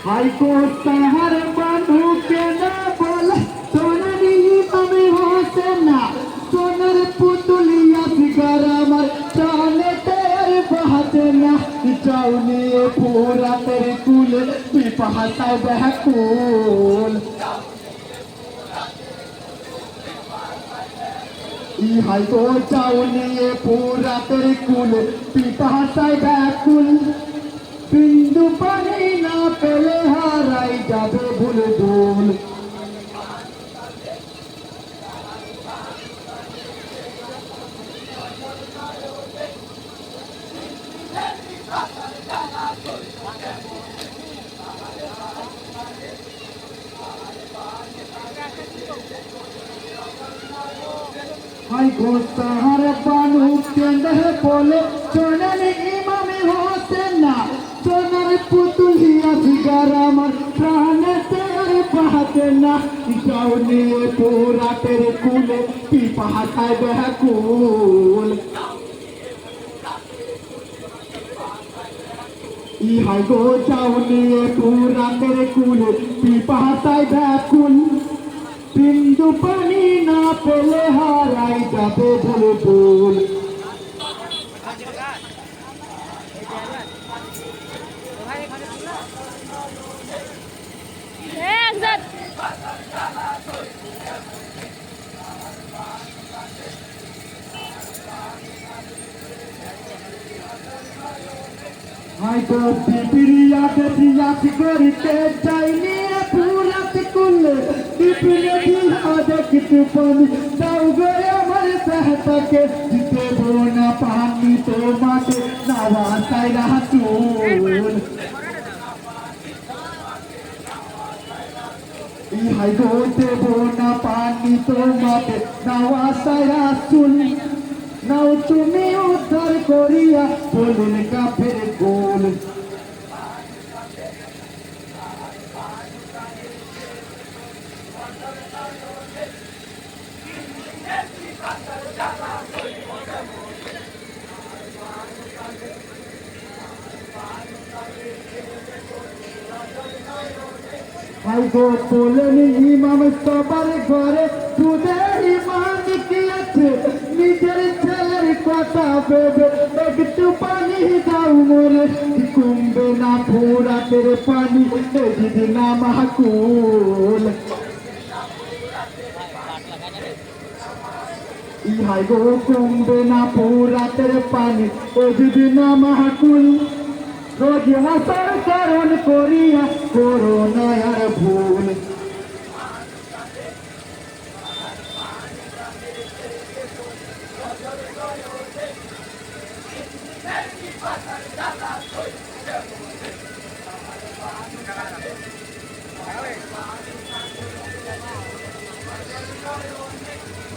haiku तहर बनू के ना बोला सोनरी मम्मी होते ना सोनर पुतलिया फिगर मर चाले तेरे बहते ना चावनी पूरा तेरे कुल पिपहता बहकुल हाइको चावनी पूरा तेरे कुल पिपहता बहकुल बिंदु पानी ना पेले हाराई जाबे भूल भूल हाय गोस्तार बानू केंद्र बोले सोनर इमामी होते ना सोनर पुतलिया फिगर मर प्राण तेरे बहते ना जाऊनी पूरा तेरे कुले पिपहता बहकुल हाय गो जाऊनी पूरा तेरे कुले पिपहता बहकुल बिंदु पानी ना पेले हाराई जाबे भूल भूल हाय गो पिपिरिया देखिया करते जाइनी पूरा कुल पिपिरिया दिला देखत पानी दाऊ गए मर सहता के जिते बोना पानी तो माटे नावा साइरा तूल हाय गो ते बोना पानी तो माटे नावा साइरा तूल नाउ तुम्हें उद्धार करिया बोलन का फिर गोल हाय गो बोलन इमाम सबर घरे तुদের ইমান কি আছে নিজের ছেলের কথা ভেবে একটু পানি দাও মোরে কুম্বে না পুরা তেরে পানি যদি না মাহকুল হাই গো কুম্বে না পুরা তেরে পানি যদি না মাহকুল রোজ হাসার কারণ করিয়া করো না আর ভুল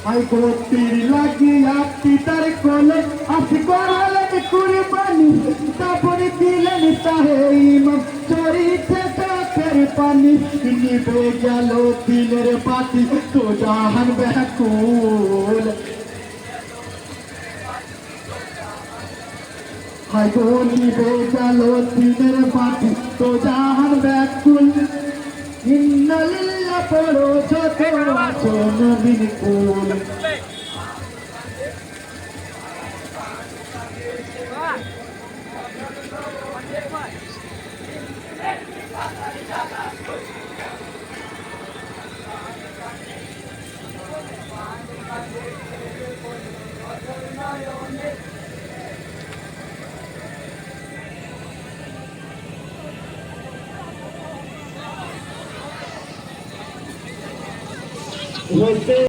हाय गो तीर লাগিয়া পিতার কোলে আস করালেন কুরবানি তারপরে দিলেন তাহে ইমাম চরিতে চোখের পানি নিভে গেল দিলের বাতি তো জাহান ব্যাকুল হায় গো নিভে গেল দিলের বাতি তো জাহান ব্যাকুল ইন্নালিল্লাহ পড়ো যত আছো নবীন কুল